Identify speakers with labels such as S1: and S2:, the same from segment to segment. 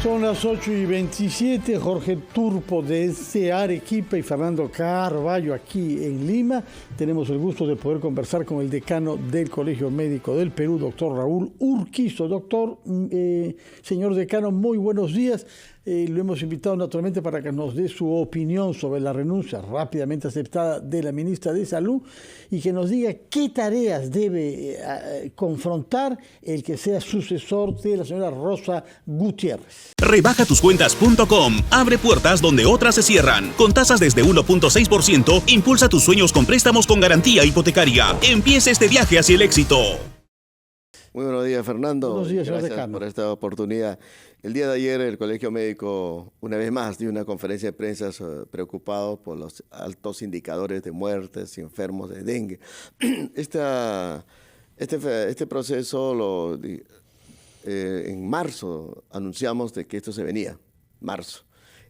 S1: Son las 8:27, Jorge Turpo desde Arequipa y Fernando Carballo aquí en Lima. Tenemos el gusto de poder conversar con el decano del Colegio Médico del Perú, doctor Raúl Urquizo. Doctor, señor decano, muy buenos días. Lo hemos invitado naturalmente para que nos dé su opinión sobre la renuncia rápidamente aceptada de la ministra de Salud y que nos diga qué tareas debe confrontar el que sea sucesor de la señora Rosa Gutiérrez.
S2: Rebajatucuentas.com. Abre puertas donde otras se cierran. Con tasas desde 1.6%, impulsa tus sueños con préstamos con garantía hipotecaria. Empieza este viaje hacia el éxito.
S3: Muy buenos días, Fernando.
S1: Buenos días, señor
S3: Gracias
S1: decano.
S3: por esta oportunidad. El día de ayer el Colegio Médico, una vez más, dio una conferencia de prensa preocupado por los altos indicadores de muertes y enfermos de dengue. Este proceso en marzo anunciamos de que esto se venía, marzo.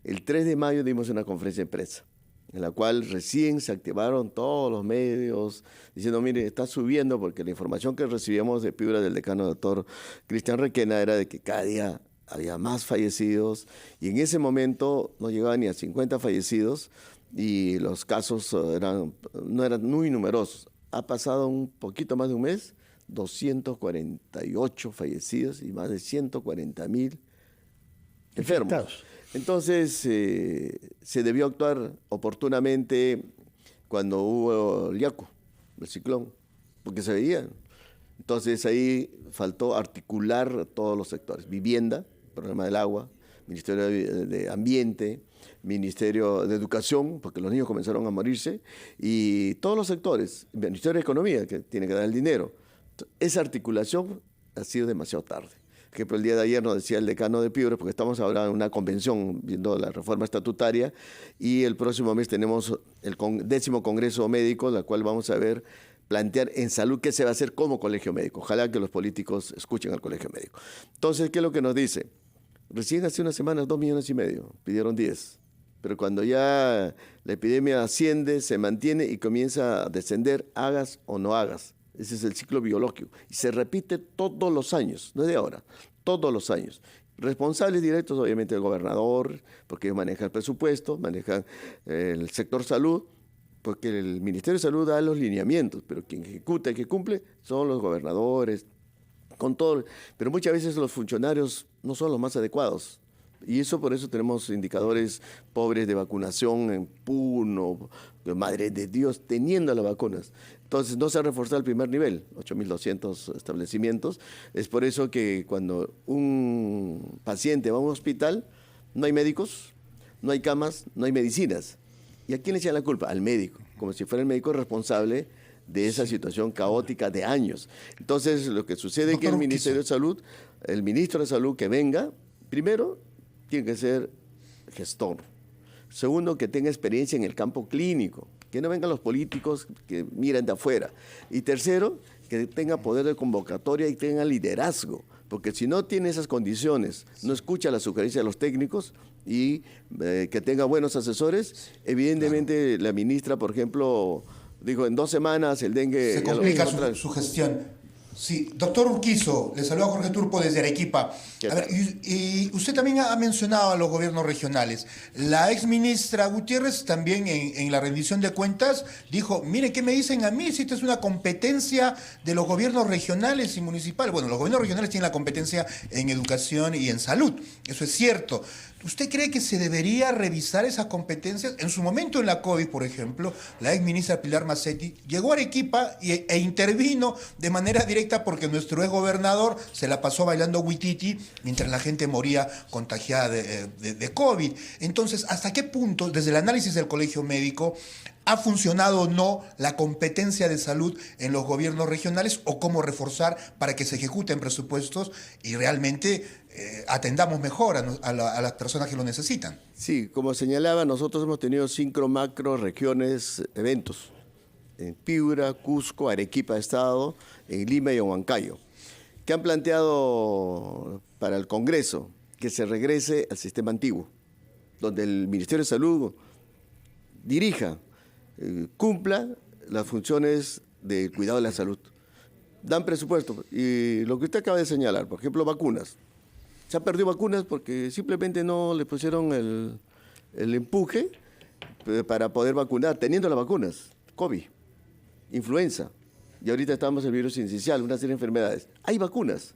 S3: El 3 de mayo dimos una conferencia de prensa, en la cual recién se activaron todos los medios, diciendo, mire, está subiendo, porque la información que recibíamos de Piura del decano doctor Cristian Requena era de que cada día había más fallecidos, y en ese momento no llegaban ni a 50 fallecidos, y los casos no eran muy numerosos. Ha pasado un poquito más de un mes, 248 fallecidos y más de 140,000 enfermos. Entonces, se debió actuar oportunamente cuando hubo el Yaku, el ciclón, porque se veía. Entonces, ahí faltó articular todos los sectores. Vivienda, problema del agua, Ministerio de Ambiente, Ministerio de Educación, porque los niños comenzaron a morirse, y todos los sectores, Ministerio de Economía, que tiene que dar el dinero. Esa articulación ha sido demasiado tarde. Por ejemplo, el día de ayer nos decía el decano de Piura, porque estamos ahora en una convención viendo la reforma estatutaria, y el próximo mes tenemos el 10º Congreso Médico, la cual vamos a plantear en salud qué se va a hacer como colegio médico. Ojalá que los políticos escuchen al colegio médico. Entonces, ¿qué es lo que nos dice? Recién hace unas semanas 2,5 millones, pidieron 10. Pero cuando ya la epidemia asciende, se mantiene y comienza a descender, hagas o no hagas. Ese es el ciclo biológico. Y se repite todos los años, no es de ahora, todos los años. Responsables directos, obviamente, el gobernador, porque ellos manejan el presupuesto, manejan el sector salud, porque el Ministerio de Salud da los lineamientos, pero quien ejecuta y que cumple son los gobernadores, con todo. Pero muchas veces los funcionarios no son los más adecuados. Y por eso tenemos indicadores pobres de vacunación en Puno, Madre de Dios, teniendo las vacunas. Entonces no se ha reforzado el primer nivel, 8.200 establecimientos. Es por eso que cuando un paciente va a un hospital, no hay médicos, no hay camas, no hay medicinas. ¿Y a quién le echan la culpa? Al médico, como si fuera el médico responsable de esa situación caótica de años. Entonces lo que sucede es que el Ministerio de Salud, el ministro de Salud que venga, primero, tiene que ser gestor. Segundo, que tenga experiencia en el campo clínico, que no vengan los políticos que miran de afuera. Y tercero, que tenga poder de convocatoria y tenga liderazgo, porque si no tiene esas condiciones, no escucha las sugerencias de los técnicos y que tenga buenos asesores, evidentemente la ministra, por ejemplo, dijo en 2 semanas el dengue...
S4: Se complica su gestión. Sí, doctor Urquizo, le saluda Jorge Turpo desde Arequipa. A ver, y usted también ha mencionado a los gobiernos regionales. La exministra Gutiérrez también en la rendición de cuentas dijo, mire, ¿qué me dicen a mí si esta es una competencia de los gobiernos regionales y municipales? Bueno, los gobiernos regionales tienen la competencia en educación y en salud, eso es cierto. ¿Usted cree que se debería revisar esas competencias? En su momento en la COVID, por ejemplo, la exministra Pilar Mazzetti llegó a Arequipa e intervino de manera directa porque nuestro exgobernador se la pasó bailando huititi mientras la gente moría contagiada de COVID. Entonces, ¿hasta qué punto, desde el análisis del Colegio Médico, ha funcionado o no la competencia de salud en los gobiernos regionales o cómo reforzar para que se ejecuten presupuestos y realmente atendamos mejor a las personas que lo necesitan?
S3: Sí, como señalaba, nosotros hemos tenido 5 macro regiones, eventos, en Piura, Cusco, Arequipa Estado, en Lima y en Huancayo, que han planteado para el Congreso que se regrese al sistema antiguo, donde el Ministerio de Salud dirija, cumpla las funciones de cuidado de la salud. Dan presupuesto. Y lo que usted acaba de señalar, por ejemplo, vacunas. Se han perdido vacunas porque simplemente no le pusieron el empuje para poder vacunar, teniendo las vacunas, COVID, influenza, y ahorita estamos en el virus incisional, una serie de enfermedades. Hay vacunas,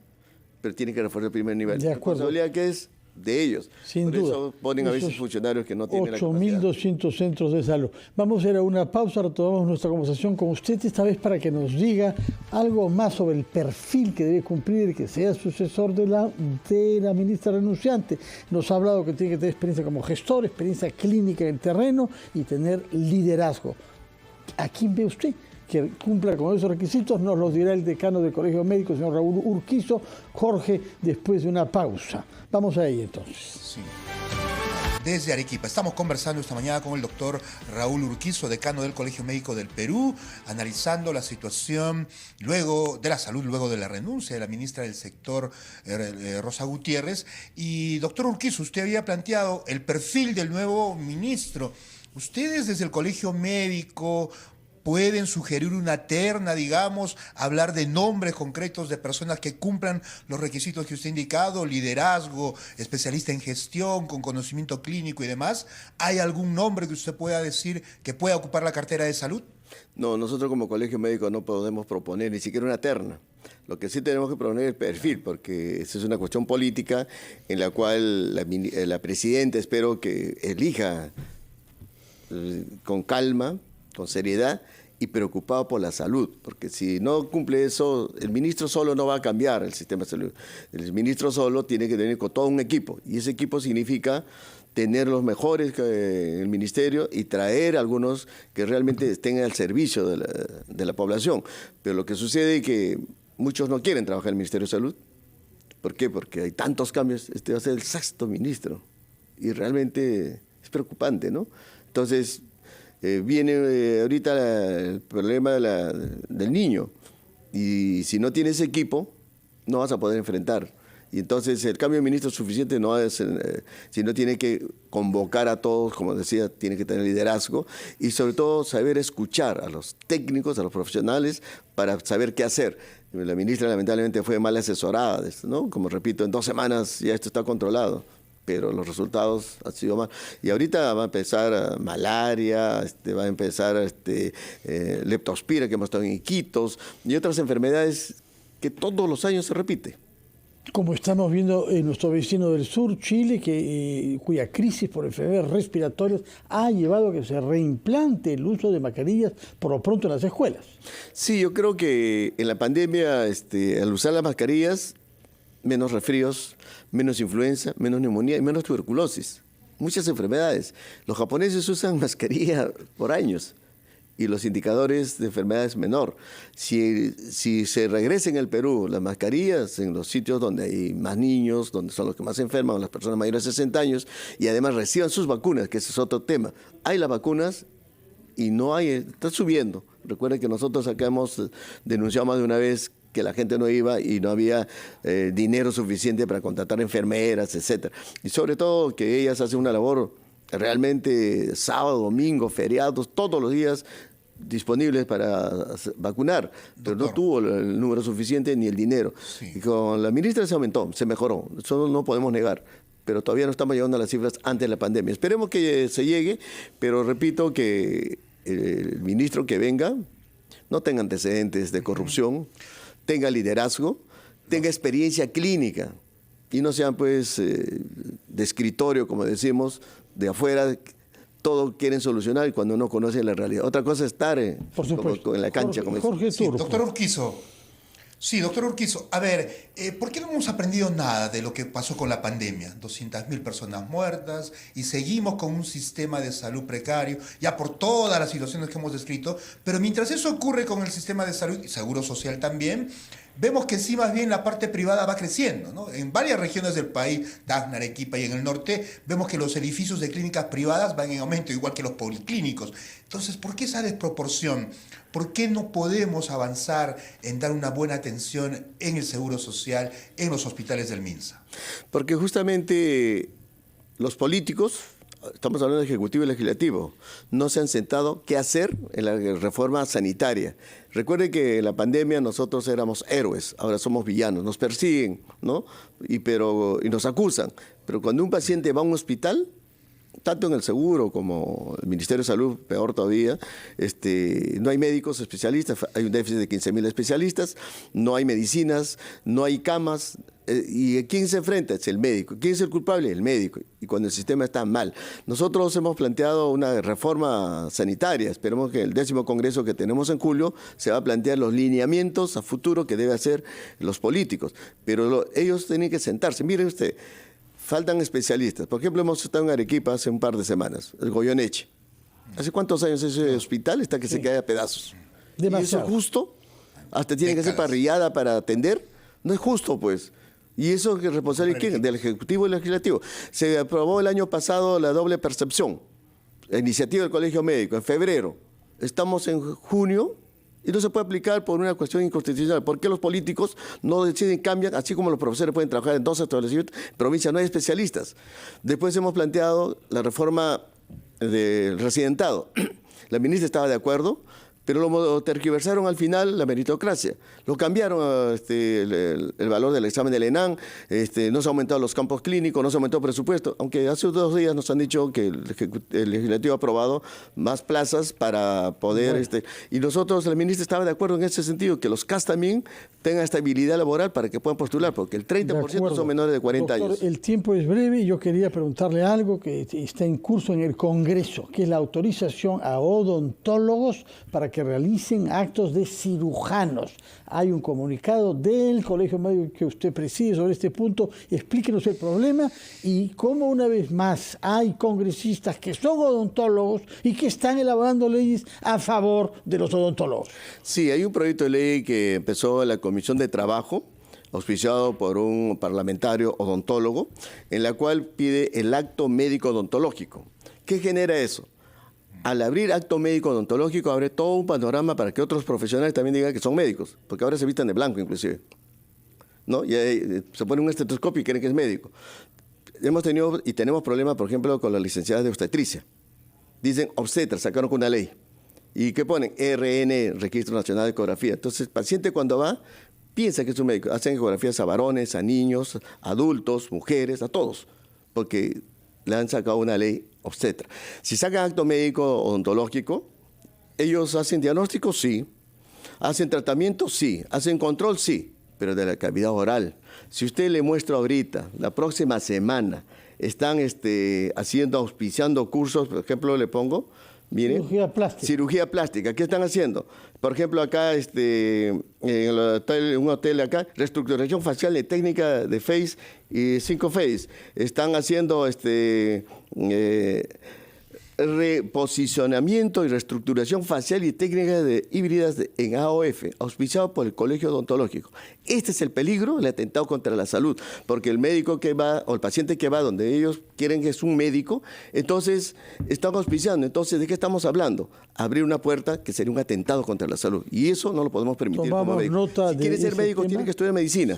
S3: pero tienen que reforzar el primer nivel.
S1: De acuerdo.
S3: La responsabilidad que es de ellos.
S1: Sin
S3: Por
S1: duda.
S3: eso ponen a veces funcionarios que no tienen la capacidad.
S1: 8.200 centros de salud. Vamos a ir a una pausa, retomamos nuestra conversación con usted esta vez para que nos diga algo más sobre el perfil que debe cumplir, que sea sucesor de la ministra renunciante. Nos ha hablado que tiene que tener experiencia como gestor, experiencia clínica en el terreno y tener liderazgo. ¿A quién ve usted que cumpla con esos requisitos? Nos los dirá el decano del Colegio Médico, señor Raúl Urquizo. Jorge, después de una pausa. Vamos a ello entonces.
S4: Sí. Desde Arequipa. Estamos conversando esta mañana con el doctor Raúl Urquizo, decano del Colegio Médico del Perú, analizando la situación luego de la salud, luego de la renuncia de la ministra del sector, Rosa Gutiérrez. Y doctor Urquizo, usted había planteado el perfil del nuevo ministro. ¿Ustedes desde el Colegio Médico pueden sugerir una terna, digamos, hablar de nombres concretos de personas que cumplan los requisitos que usted ha indicado, liderazgo, especialista en gestión, con conocimiento clínico y demás? ¿Hay algún nombre que usted pueda decir que pueda ocupar la cartera de salud?
S3: No, nosotros como Colegio Médico no podemos proponer ni siquiera una terna. Lo que sí tenemos que proponer es el perfil, porque esa es una cuestión política en la cual la presidenta espero que elija con calma, con seriedad y preocupado por la salud, porque si no cumple eso, el ministro solo no va a cambiar el sistema de salud. El ministro solo tiene que tener con todo un equipo, y ese equipo significa tener los mejores en el ministerio y traer algunos que realmente estén al servicio de la población. Pero lo que sucede es que muchos no quieren trabajar en el Ministerio de Salud. ¿Por qué? Porque hay tantos cambios. Este va a ser el 6º ministro, y realmente es preocupante, ¿no? Entonces, viene ahorita el problema del niño, y si no tienes equipo, no vas a poder enfrentar. Y entonces el cambio de ministro suficiente no es, sino tiene que convocar a todos, como decía, tiene que tener liderazgo y sobre todo saber escuchar a los técnicos, a los profesionales, para saber qué hacer. La ministra lamentablemente fue mal asesorada, ¿no? Como repito, en 2 semanas ya esto está controlado, pero los resultados han sido mal. Y ahorita va a empezar malaria, va a empezar leptospira, que hemos estado en Iquitos, y otras enfermedades que todos los años se repite.
S1: Como estamos viendo en nuestro vecino del sur, Chile, cuya crisis por enfermedades respiratorias ha llevado a que se reimplante el uso de mascarillas por lo pronto en las escuelas.
S3: Sí, yo creo que en la pandemia, al usar las mascarillas, menos resfríos, menos influenza, menos neumonía y menos tuberculosis. Muchas enfermedades. Los japoneses usan mascarilla por años y los indicadores de enfermedades menor. Si se regresa en el Perú las mascarillas en los sitios donde hay más niños, donde son los que más se enferman, las personas mayores de 60 años, y además reciban sus vacunas, que ese es otro tema. Hay las vacunas y no hay, está subiendo. Recuerden que nosotros acá hemos denunciado más de una vez que la gente no iba y no había dinero suficiente para contratar enfermeras, etc. Y sobre todo que ellas hacen una labor realmente sábado, domingo, feriados, todos los días disponibles para vacunar, pero no tuvo el número suficiente ni el dinero. Sí. Y con la ministra se aumentó, se mejoró, eso no podemos negar, pero todavía no estamos llegando a las cifras antes de la pandemia. Esperemos que se llegue, pero repito que el ministro que venga no tenga antecedentes de corrupción, tenga liderazgo, tenga experiencia clínica y no sean pues de escritorio, como decimos, de afuera, todo quieren solucionar y cuando no conocen la realidad. Otra cosa es estar en la cancha.
S1: Jorge
S4: sí, doctor Urquizo. Sí, doctor Urquizo. A ver, ¿por qué no hemos aprendido nada de lo que pasó con la pandemia? 200.000 personas muertas y seguimos con un sistema de salud precario, ya por todas las situaciones que hemos descrito, pero mientras eso ocurre con el sistema de salud y seguro social también, vemos que sí, más bien la parte privada va creciendo, ¿no? En varias regiones del país, Tacna, Arequipa y en el norte, vemos que los edificios de clínicas privadas van en aumento, igual que los policlínicos. Entonces, ¿por qué esa desproporción? ¿Por qué no podemos avanzar en dar una buena atención en el seguro social, en los hospitales del MINSA?
S3: Porque justamente los políticos estamos hablando de Ejecutivo y Legislativo, no se han sentado qué hacer en la reforma sanitaria. Recuerden que en la pandemia nosotros éramos héroes, ahora somos villanos, nos persiguen, ¿no? Y nos acusan. Pero cuando un paciente va a un hospital, tanto en el seguro como el Ministerio de Salud, peor todavía, no hay médicos especialistas, hay un déficit de 15.000 especialistas, no hay medicinas, no hay camas. ¿Y quién se enfrenta? Es el médico. ¿Quién es el culpable? El médico. Y cuando el sistema está mal. Nosotros hemos planteado una reforma sanitaria. Esperemos que el 10º Congreso que tenemos en julio se va a plantear los lineamientos a futuro que deben hacer los políticos. Pero ellos tienen que sentarse. Mire usted, faltan especialistas. Por ejemplo, hemos estado en Arequipa hace un par de semanas, el Goyeneche. ¿Hace cuántos años ese hospital está que se cae a pedazos?
S1: Demasiado.
S3: ¿Y eso es justo? Hasta tiene que hacer parrillada para atender. No es justo, pues. ¿Y eso es responsable de quién? Del Ejecutivo y Legislativo. Se aprobó el año pasado la doble percepción, la iniciativa del Colegio Médico, en febrero. Estamos en junio y no se puede aplicar por una cuestión inconstitucional. ¿Por qué los políticos no deciden, cambian, así como los profesores pueden trabajar en 12 establecimientos? En provincia no hay especialistas. Después hemos planteado la reforma del residentado. La ministra estaba de acuerdo, pero lo tergiversaron al final la meritocracia. Lo cambiaron el valor del examen del ENAM, no se han aumentado los campos clínicos, no se aumentó el presupuesto, aunque hace 2 días nos han dicho que el Legislativo ha aprobado más plazas para poder... Bueno. Y nosotros, la ministra estaba de acuerdo en ese sentido, que los CAS también tengan estabilidad laboral para que puedan postular, porque el 30% son menores de 40
S1: Doctor,
S3: años.
S1: El tiempo es breve y yo quería preguntarle algo que está en curso en el Congreso, que es la autorización a odontólogos para que realicen actos de cirujanos. Hay un comunicado del Colegio Médico que usted preside sobre este punto. Explíquenos el problema y cómo una vez más hay congresistas que son odontólogos y que están elaborando leyes a favor de los odontólogos.
S3: Sí, hay un proyecto de ley que empezó en la Comisión de Trabajo, auspiciado por un parlamentario odontólogo, en la cual pide el acto médico odontológico. ¿Qué genera eso? Al abrir acto médico odontológico, abre todo un panorama para que otros profesionales también digan que son médicos, porque ahora se visten de blanco inclusive, ¿no? Y se pone un estetoscopio y creen que es médico. Hemos tenido y tenemos problemas, por ejemplo, con las licenciadas de obstetricia. Dicen obstetra, sacaron con una ley. ¿Y qué ponen? RN, Registro Nacional de Ecografía. Entonces, el paciente cuando va, piensa que es un médico. Hacen ecografías a varones, a niños, a adultos, mujeres, a todos, porque le han sacado una ley obstetra. Si sacan acto médico odontológico, ellos hacen diagnóstico, sí. Hacen tratamiento, sí. Hacen control, sí. Pero de la cavidad oral. Si usted le muestra ahorita, la próxima semana, están auspiciando cursos, por ejemplo, le pongo, miren,
S1: cirugía plástica.
S3: Cirugía plástica. ¿Qué están haciendo? Por ejemplo, acá, en un hotel acá, reestructuración facial y técnica de Face y 5 Face. Están haciendo reposicionamiento y reestructuración facial y técnica de híbridas en AOF, auspiciado por el Colegio Odontológico. Este es el peligro, el atentado contra la salud, porque el médico que va, o el paciente que va donde ellos quieren que es un médico, entonces están auspiciando. Entonces, ¿de qué estamos hablando? Abrir una puerta que sería un atentado contra la salud. Y eso no lo podemos permitir.
S1: Tomamos nota
S3: si quiere ser médico, tiene que estudiar medicina.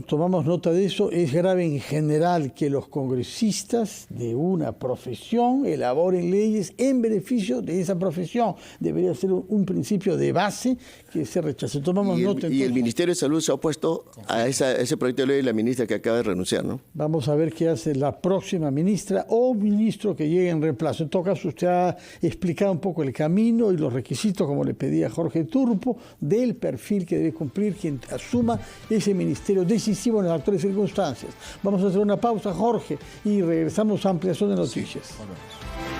S1: Tomamos nota de eso. Es grave en general que los congresistas de una profesión elaboren leyes en beneficio de esa profesión. Debería ser un principio de base que se rechace. Tomamos nota.
S3: Y el Ministerio de Salud se ha opuesto a ese proyecto de ley, la ministra que acaba de renunciar, ¿no?
S1: Vamos a ver qué hace la próxima ministra o ministro que llegue en reemplazo. En todo caso, usted ha explicado un poco el camino y los requisitos, como le pedía Jorge Turpo, del perfil que debe cumplir quien asuma ese ministerio decisivo en las actuales circunstancias. Vamos a hacer una pausa, Jorge, y regresamos a ampliación de noticias.
S4: Sí, volvemos.